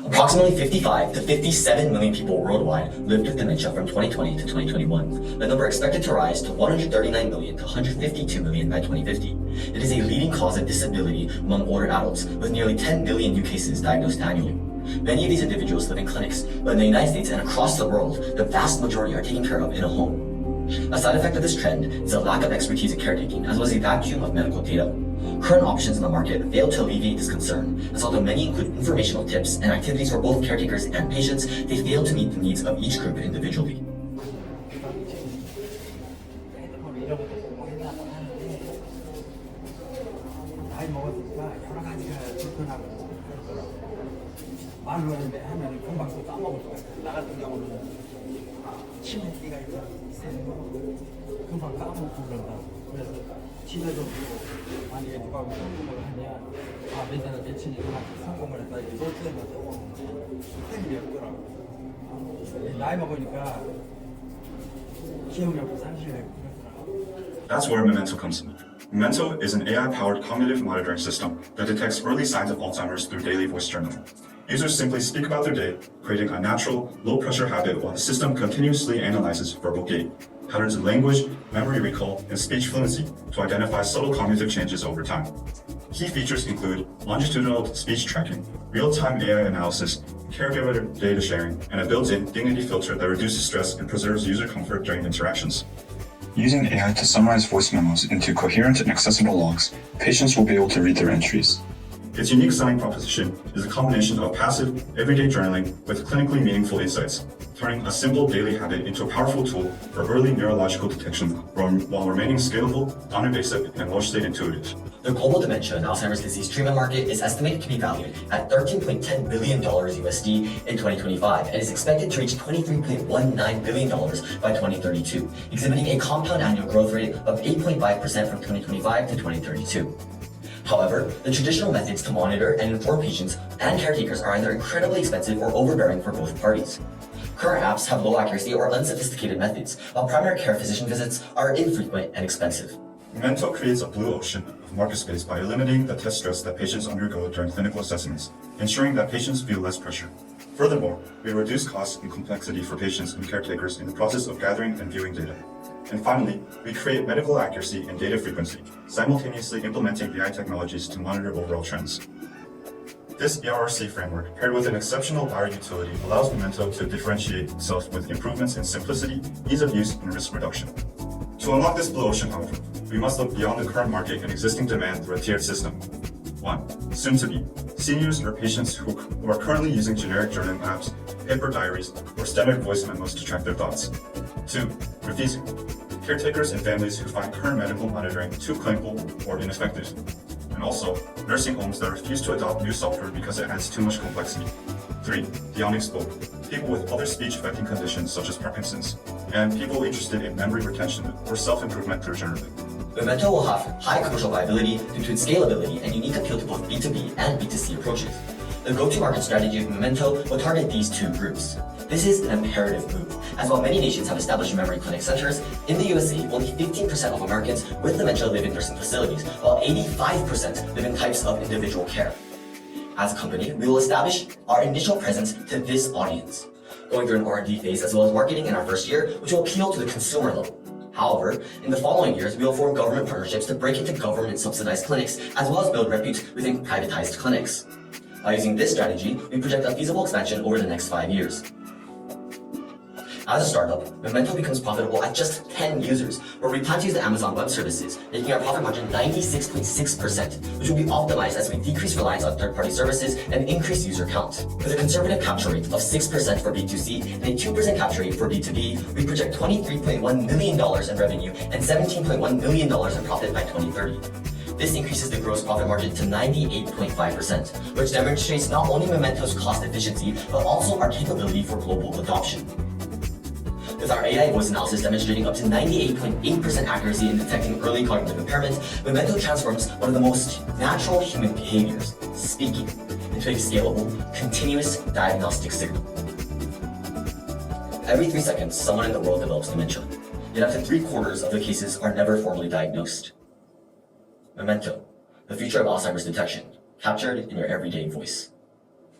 Approximately 55 to 57 million people worldwide lived with dementia from 2020 to 2021. The number expected to rise to 139 million to 152 million by 2050. It is a leading cause of disability among older adults, with nearly 10 million new cases diagnosed annually. Many of these individuals live in clinics, but in the United States and across the world, the vast majority are taken care of in a home. A side effect of this trend is a lack of expertise in caretaking, as well as a vacuum of medical data. Current options in the market fail to alleviate this concern, as although many include informational tips and activities for both caretakers and patients, they fail to meet the needs of each group individually. 말로 하면 금방 또 까먹을 것 같아요. 나 같은 경우는 치매기가 있어서 금방 까먹고 그런다. 그래서 집에도 만약에 누가 성공을 하면 몇 년을 며칠이 성공을 했다 이렇게 노트에만 적어놓는데 수행이 없더라고. 나이 먹으니까 기억력도 상실되고 그러더라고. That's where Memento comes in. Memento is an AI-powered cognitive monitoring system that detects early signs of Alzheimer's through daily voice journaling. Users simply speak about their day, creating a natural, low-pressure habit while the system continuously analyzes verbal gait, patterns in language, memory recall, and speech fluency to identify subtle cognitive changes over time. Key features include longitudinal speech tracking, real-time AI analysis, caregiver data sharing, and a built-in dignity filter that reduces stress and preserves user comfort during interactions. Using AI to summarize voice memos into coherent and accessible logs, patients will be able to read their entries. Its unique selling proposition is a combination of passive, everyday journaling with clinically meaningful insights, turning a simple daily habit into a powerful tool for early neurological detection while remaining scalable, non-invasive, and large-state intuitive. The global dementia and Alzheimer's disease treatment market is estimated to be valued at $13.10 billion USD in 2025 and is expected to reach $23.19 billion by 2032, exhibiting a compound annual growth rate of 8.5% from 2025 to 2032. However, the traditional methods to monitor and inform patients and caretakers are either incredibly expensive or overbearing for both parties. Current apps have low accuracy or unsophisticated methods, while primary care physician visits are infrequent and expensive. Memento creates a blue ocean of market space by eliminating the test stress that patients undergo during clinical assessments, ensuring that patients feel less pressure. Furthermore, we reduce costs and complexity for patients and caretakers in the process of gathering and viewing data. And finally, we create medical accuracy and data frequency, simultaneously implementing AI technologies to monitor overall trends. This ERRC framework, paired with an exceptional buyer utility, allows Memento to differentiate itself with improvements in simplicity, ease of use, and risk reduction. To unlock this blue ocean, however, we must look beyond the current market and existing demand through a tiered system. 1. Soon to be. Seniors or patients who are currently using generic journaling apps, paper diaries, or standard voice memos to track their thoughts. 2. Refusing. Caretakers and families who find current medical monitoring too clinical or ineffective. And also, nursing homes that refuse to adopt new software because it adds too much complexity. 3. The unexposed. People with other speech-affecting conditions such as Parkinson's, and people interested in memory retention or self-improvement through journaling. Memento will have high commercial viability due to its scalability and unique appeal to both B2B and B2C approaches. The go-to-market strategy of Memento will target these two groups. This is an imperative move, as while many nations have established memory clinic centers, in the USA, only 15% of Americans with dementia live in nursing facilities, while 85% live in types of individual care. As a company, we will establish our initial presence to this audience, going through an R&D phase as well as marketing in our first year, which will appeal to the consumer level. However, in the following years, we will form government partnerships to break into government-subsidized clinics, as well as build repute within privatized clinics. By using this strategy, we project a feasible expansion over the next 5 years. As a startup, Memento becomes profitable at just 10 users, where we plan to use the Amazon Web Services, making our profit margin 96.6%, which will be optimized as we decrease reliance on third-party services and increase user count. With a conservative capture rate of 6% for B2C and a 2% capture rate for B2B, we project $23.1 million in revenue and $17.1 million in profit by 2030. This increases the gross profit margin to 98.5%, which demonstrates not only Memento's cost efficiency, but also our capability for global adoption. With our AI voice analysis demonstrating up to 98.8% accuracy in detecting early cognitive impairments, Memento transforms one of the most natural human behaviors, speaking, into a scalable, continuous diagnostic signal. Every 3 seconds, someone in the world develops dementia, yet up to 3/4 of the cases are never formally diagnosed. Memento, the future of Alzheimer's detection, captured in your everyday voice.